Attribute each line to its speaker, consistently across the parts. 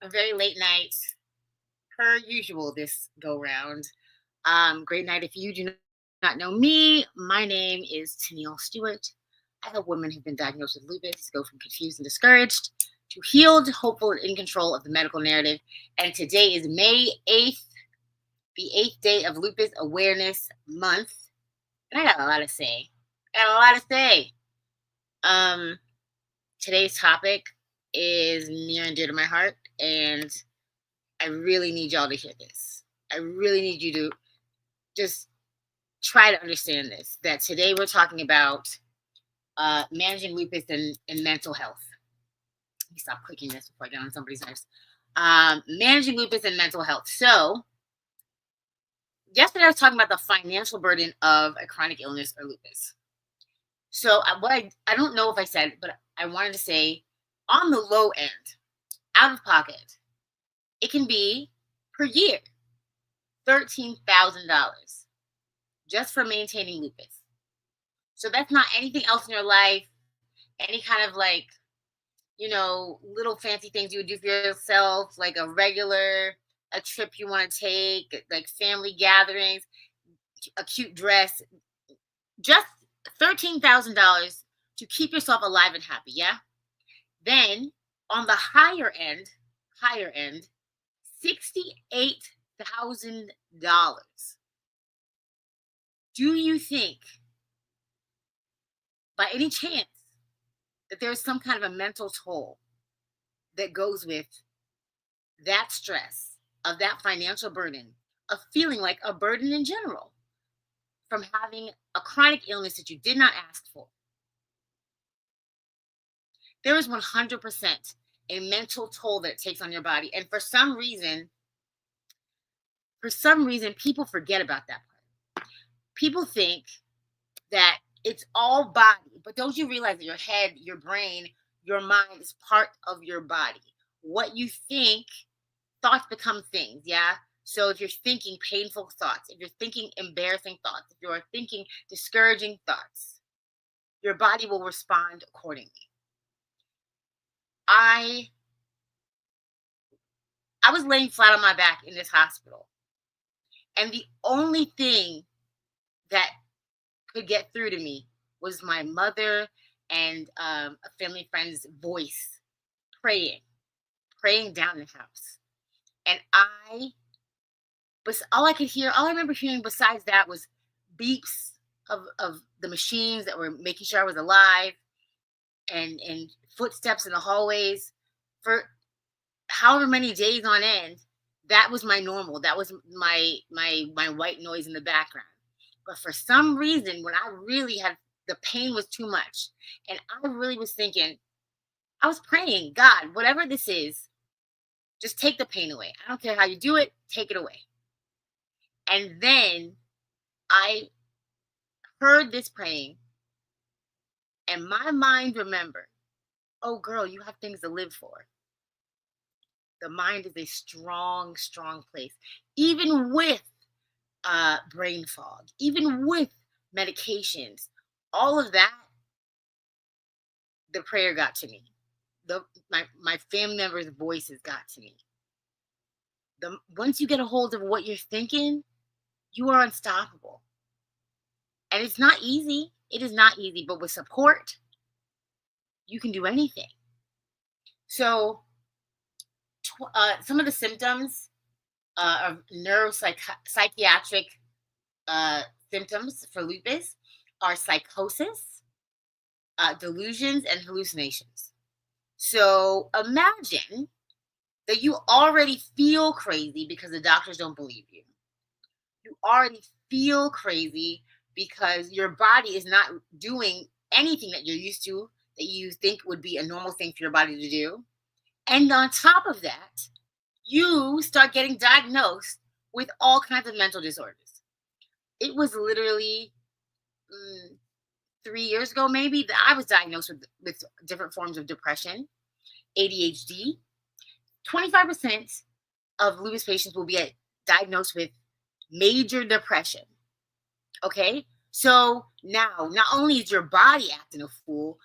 Speaker 1: a very late night, per usual this go round. Great night. If you do not know me, my name is Tennille Stewart. I help women who've been diagnosed with lupus go from confused and discouraged to healed, hopeful, and in control of the medical narrative. And today is May 8th, the 8th day of Lupus Awareness Month. And I got a lot to say. Um, Today's topic is near and dear to my heart, and I really need y'all to hear this. I really need you to just try to understand this. That today we're talking about managing lupus and mental health. Let me stop clicking this before I get on somebody's nerves. Managing lupus and mental health. So, yesterday I was talking about the financial burden of a chronic illness or lupus. So, I don't know if I said, but I wanted to say on the low end, out of pocket, it can be per year $13,000 just for maintaining lupus. So that's not anything else in your life, any kind of little fancy things you would do for yourself, like a trip you want to take, like family gatherings, a cute dress, just $13,000 to keep yourself alive and happy. Yeah. Then on the higher end, $68,000. Do you think, by any chance, that there's some kind of a mental toll that goes with that stress, of that financial burden, of feeling like a burden in general, from having a chronic illness that you did not ask for? There is 100% a mental toll that it takes on your body. And for some reason, people forget about that part. People think that it's all body, but don't you realize that your head, your brain, your mind is part of your body? What you think, thoughts become things, yeah? So if you're thinking painful thoughts, if you're thinking embarrassing thoughts, if you're thinking discouraging thoughts, your body will respond accordingly. I was laying flat on my back in this hospital, and the only thing that could get through to me was my mother and a family friend's voice praying down the house. And all I remember hearing besides that was beeps of the machines that were making sure I was alive, and footsteps in the hallways for however many days on end. That was my normal. That was my white noise in the background. But for some reason, when I really had, the pain was too much, and I really was thinking, I was praying, God, whatever this is, just take the pain away. I don't care how you do it, take it away. And then I heard this praying, and my mind remembered, oh girl, you have things to live for. The mind is a strong, strong place. Even with brain fog, even with medications, all of that, the prayer got to me. My family members' voices got to me. Once you get a hold of what you're thinking, you are unstoppable. And it's not easy. It is not easy, but with support, you can do anything. So some of the symptoms of neuropsychiatric symptoms for lupus are psychosis, delusions, and hallucinations. So imagine that you already feel crazy because the doctors don't believe you. You already feel crazy because your body is not doing anything that you're used to, that you think would be a normal thing for your body to do. And on top of that, you start getting diagnosed with all kinds of mental disorders. It was literally 3 years ago, maybe, that I was diagnosed with different forms of depression, ADHD. 25% of lupus patients will be diagnosed with major depression. Okay? So now, not only is your body acting a fool,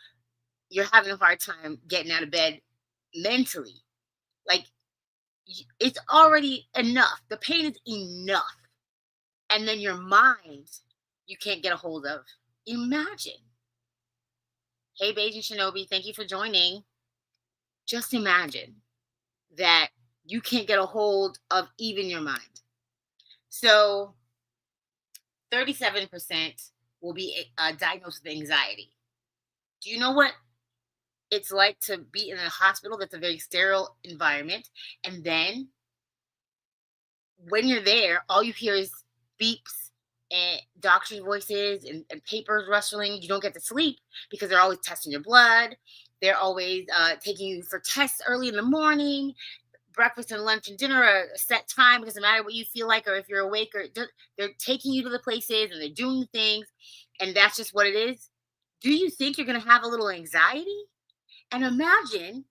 Speaker 1: you're having a hard time getting out of bed mentally. Like, It's already enough. The pain is enough. And then your mind, you can't get a hold of. Imagine. Hey, Beijing Shinobi, thank you for joining. Just imagine that you can't get a hold of even your mind. So 37% will be diagnosed with anxiety. Do you know what it's like to be in a hospital that's a very sterile environment? And then when you're there, all you hear is beeps and doctor's voices and papers rustling. You don't get to sleep because they're always testing your blood. They're always taking you for tests early in the morning. Breakfast and lunch and dinner are a set time. It doesn't matter what you feel like or if you're awake or they're taking you to the places and they're doing the things. And that's just what it is. Do you think you're going to have a little anxiety? And imagine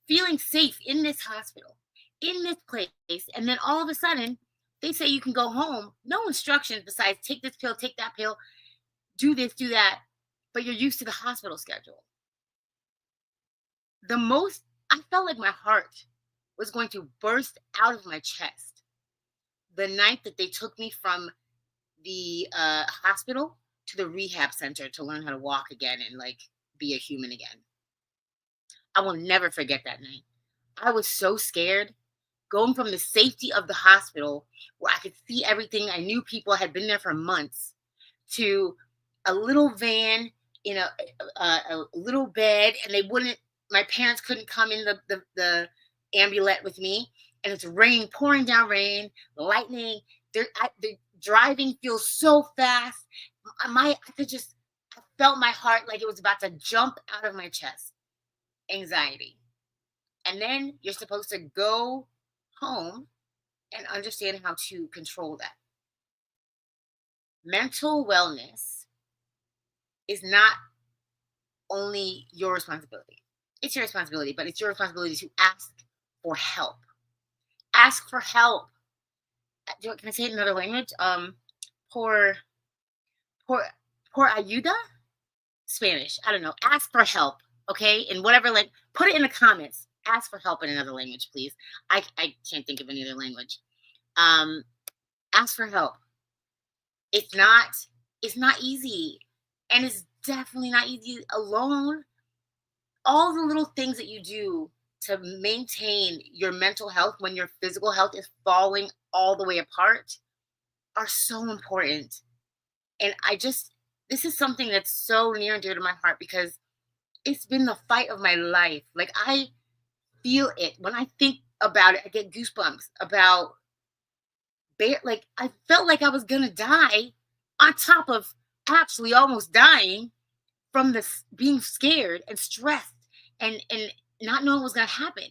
Speaker 1: feeling safe in this hospital, in this place, and then all of a sudden they say you can go home. No instructions besides take this pill, take that pill, do this, do that. But you're used to the hospital schedule. The most, I felt like my heart was going to burst out of my chest the night that they took me from the hospital to the rehab center to learn how to walk again and like be a human again. I will never forget that night. I was so scared going from the safety of the hospital where I could see everything. I knew people had been there for months to a little van in a little bed, and they wouldn't. My parents couldn't come in the ambulance with me, and it's rain, pouring down rain, lightning. The driving feels so fast. I could just I felt my heart like it was about to jump out of my chest. Anxiety. And then you're supposed to go home and understand how to control that. Mental wellness is not only your responsibility. It's your responsibility, but it's your responsibility to ask for help. Ask for help. Can I say it in another language? Por, por, por ayuda? Spanish. I don't know. Ask for help. Okay. In whatever, like, put it in the comments. Ask for help in another language, please. I can't think of any other language. Ask for help. It's not easy. And it's definitely not easy alone. All the little things that you do to maintain your mental health when your physical health is falling all the way apart are so important. And this is something that's so near and dear to my heart because it's been the fight of my life. Like, I feel it when I think about it. I get goosebumps about like I felt like I was gonna die on top of actually almost dying from this being scared and stressed and not knowing what's gonna happen.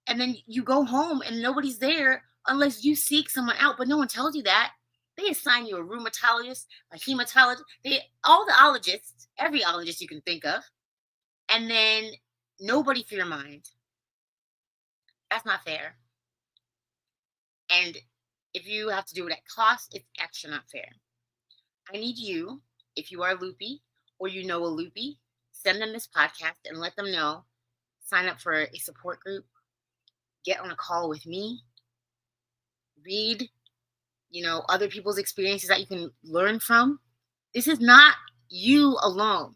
Speaker 1: And then you go home and nobody's there unless you seek someone out, but no one tells you that. They assign you a rheumatologist, a hematologist, all the ologists, every ologist you can think of, and then nobody for your mind. That's not fair. And if you have to do it at cost, it's extra not fair. I need you, if you are loopy or you know a loopy, send them this podcast and let them know. Sign up for a support group. Get on a call with me. Read, other people's experiences that you can learn from. This is not you alone.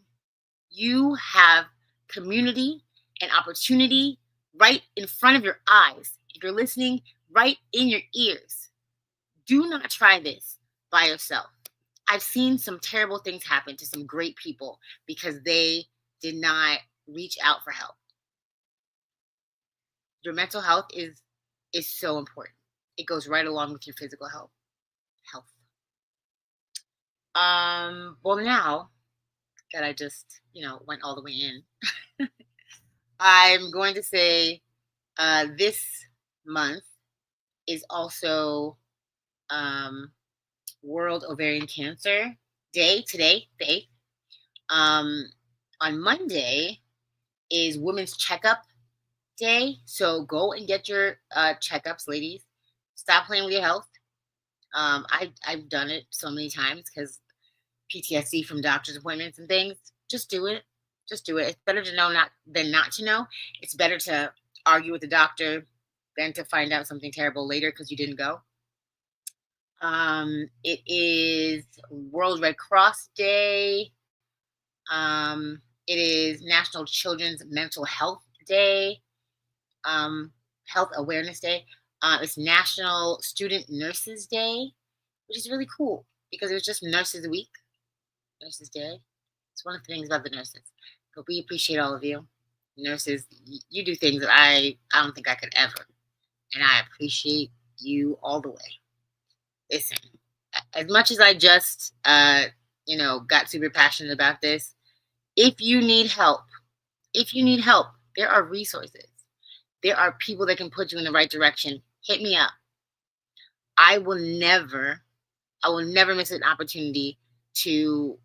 Speaker 1: You have community and opportunity right in front of your eyes. If you're listening, right in your ears. Do not try this by yourself. I've seen some terrible things happen to some great people because they did not reach out for help. Your mental health is so important. It goes right along with your physical health. Well, now that I just, went all the way in, I'm going to say this month is also World Ovarian Cancer Day today, the 8th. On Monday is Women's Checkup Day. So go and get your checkups, ladies. Stop playing with your health. I've done it so many times because PTSD from doctor's appointments and things. Just do it. Just do it. It's better to know than not to know. It's better to argue with the doctor than to find out something terrible later because you didn't go. It is World Red Cross Day. It is National Children's Mental Health Day, um, Health Awareness Day. It's National Student Nurses Day, which is really cool because it was just Nurses Week, Nurses Day. It's one of the things about the nurses. But we appreciate all of you. Nurses, you do things that I don't think I could ever. And I appreciate you all the way. Listen, as much as I just, got super passionate about this, if you need help, there are resources. There are people that can put you in the right direction. Hit me up. I will never miss an opportunity to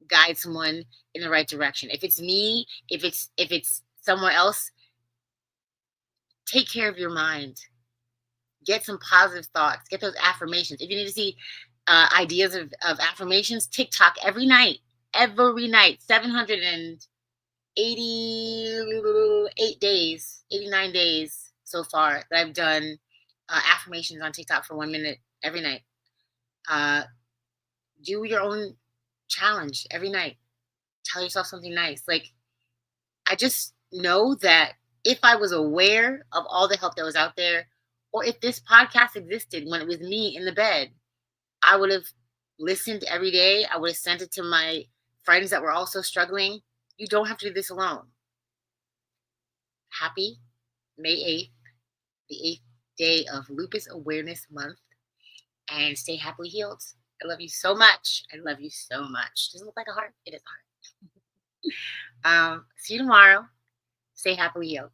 Speaker 1: guide someone in the right direction. If it's me, if it's someone else, take care of your mind. Get some positive thoughts. Get those affirmations. If you need to see ideas of affirmations, TikTok every night, 788 days, 89 days so far that I've done affirmations on TikTok for 1 minute every night. Do your own challenge every night. Tell yourself something nice. Like, I just know that if I was aware of all the help that was out there, or if this podcast existed when it was me in the bed, I would have listened every day. I would have sent it to my friends that were also struggling. You don't have to do this alone. Happy May 8th, the 8th day of Lupus Awareness Month, and stay happily healed. I love you so much. I love you so much. Does it look like a heart? It is a heart. See you tomorrow. Stay happily healed.